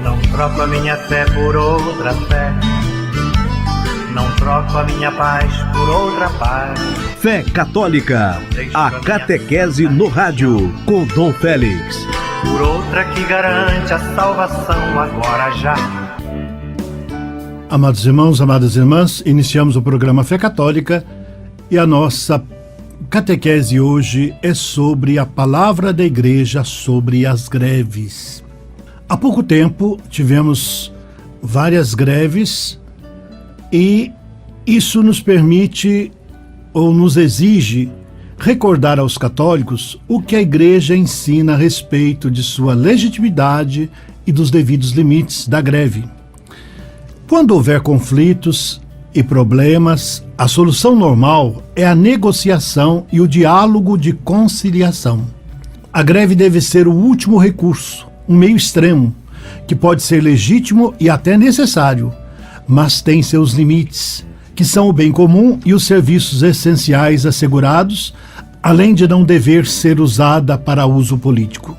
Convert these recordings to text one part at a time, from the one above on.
Não troco a minha fé por outra fé, não troco a minha paz por outra paz. Fé Católica, a catequese no rádio, com Dom Félix. Por outra que garante a salvação agora já. Amados irmãos, amadas irmãs, iniciamos o programa Fé Católica e a nossa catequese hoje é sobre a palavra da Igreja sobre as greves. Há pouco tempo tivemos várias greves e isso nos permite ou nos exige recordar aos católicos o que a Igreja ensina a respeito de sua legitimidade e dos devidos limites da greve. Quando houver conflitos e problemas, a solução normal é a negociação e o diálogo de conciliação. A greve deve ser o último recurso, um meio extremo, que pode ser legítimo e até necessário, mas tem seus limites, que são o bem comum e os serviços essenciais assegurados, além de não dever ser usada para uso político.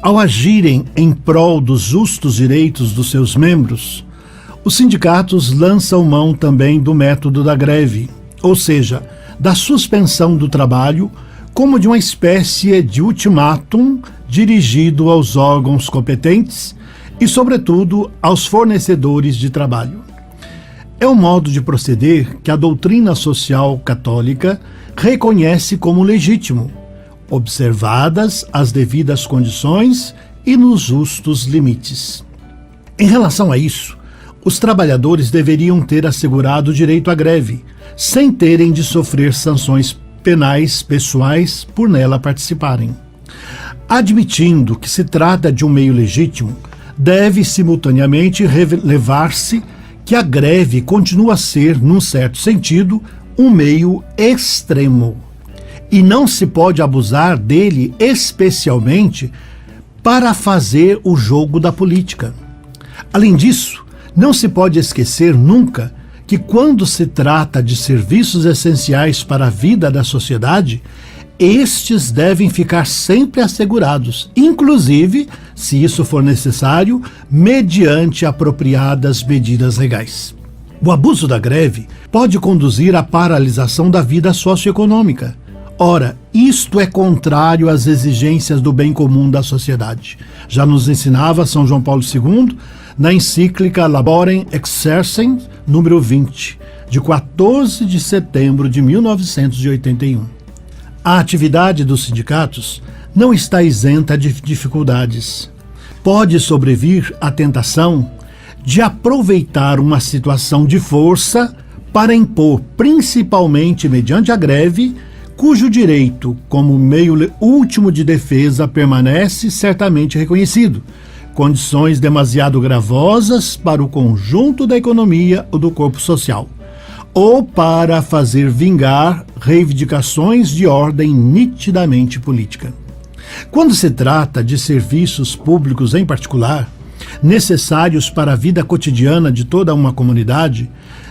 Ao agirem em prol dos justos direitos dos seus membros, os sindicatos lançam mão também do método da greve, ou seja, da suspensão do trabalho, como de uma espécie de ultimátum dirigido aos órgãos competentes e, sobretudo, aos fornecedores de trabalho. É um modo de proceder que a doutrina social católica reconhece como legítimo, observadas as devidas condições e nos justos limites. Em relação a isso, os trabalhadores deveriam ter assegurado o direito à greve, sem terem de sofrer sanções penais pessoais por nela participarem. Admitindo que se trata de um meio legítimo, deve simultaneamente relevar-se que a greve continua a ser, num certo sentido, um meio extremo. E não se pode abusar dele especialmente para fazer o jogo da política. Além disso, não se pode esquecer nunca que quando se trata de serviços essenciais para a vida da sociedade, estes devem ficar sempre assegurados, inclusive, se isso for necessário, mediante apropriadas medidas legais. O abuso da greve pode conduzir à paralisação da vida socioeconômica. Ora, isto é contrário às exigências do bem comum da sociedade. Já nos ensinava São João Paulo II na encíclica Laborem Exercens, número 20, de 14 de setembro de 1981. A atividade dos sindicatos não está isenta de dificuldades. Pode sobrevir a tentação de aproveitar uma situação de força para impor, principalmente mediante a greve, cujo direito, como meio último de defesa, permanece certamente reconhecido, condições demasiado gravosas para o conjunto da economia ou do corpo social, ou para fazer vingar reivindicações de ordem nitidamente política. Quando se trata de serviços públicos em particular, necessários para a vida cotidiana de toda uma comunidade,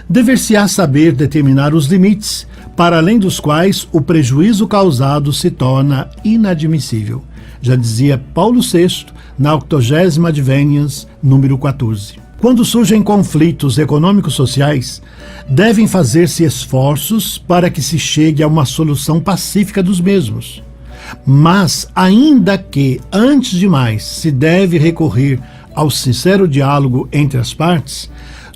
dever-se-á saber determinar os limites, para além dos quais o prejuízo causado se torna inadmissível. Já dizia Paulo VI na 80ª Adveniens, número 14. Quando surgem conflitos econômicos sociais, devem fazer-se esforços para que se chegue a uma solução pacífica dos mesmos. Mas, ainda que, antes de mais, se deve recorrer ao sincero diálogo entre as partes,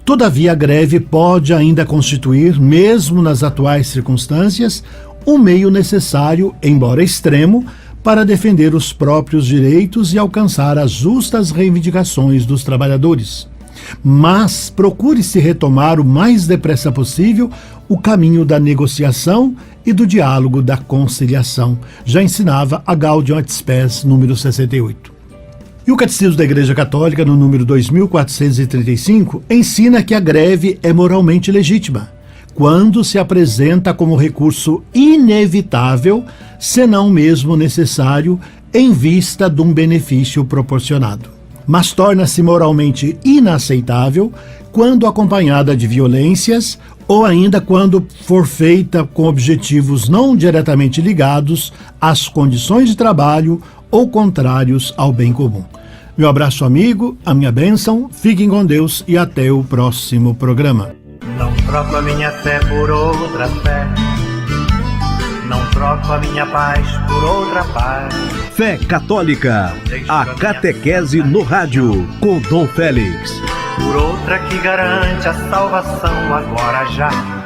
todavia a greve pode ainda constituir, mesmo nas atuais circunstâncias, um meio necessário, embora extremo, para defender os próprios direitos e alcançar as justas reivindicações dos trabalhadores. Mas procure-se retomar o mais depressa possível o caminho da negociação e do diálogo da conciliação. Já ensinava a Gaudium et Spes, número 68. E o Catecismo da Igreja Católica, no número 2435, ensina que a greve é moralmente legítima, quando se apresenta como recurso inevitável, senão mesmo necessário, em vista de um benefício proporcionado. Mas torna-se moralmente inaceitável quando acompanhada de violências ou ainda quando for feita com objetivos não diretamente ligados às condições de trabalho ou contrários ao bem comum. Meu abraço amigo, a minha bênção, fiquem com Deus e até o próximo programa. Não troco a minha fé por outra fé, não troco a minha paz por outra paz. Fé Católica, a catequese no rádio, com Dom Félix. Por outra que garante a salvação agora já.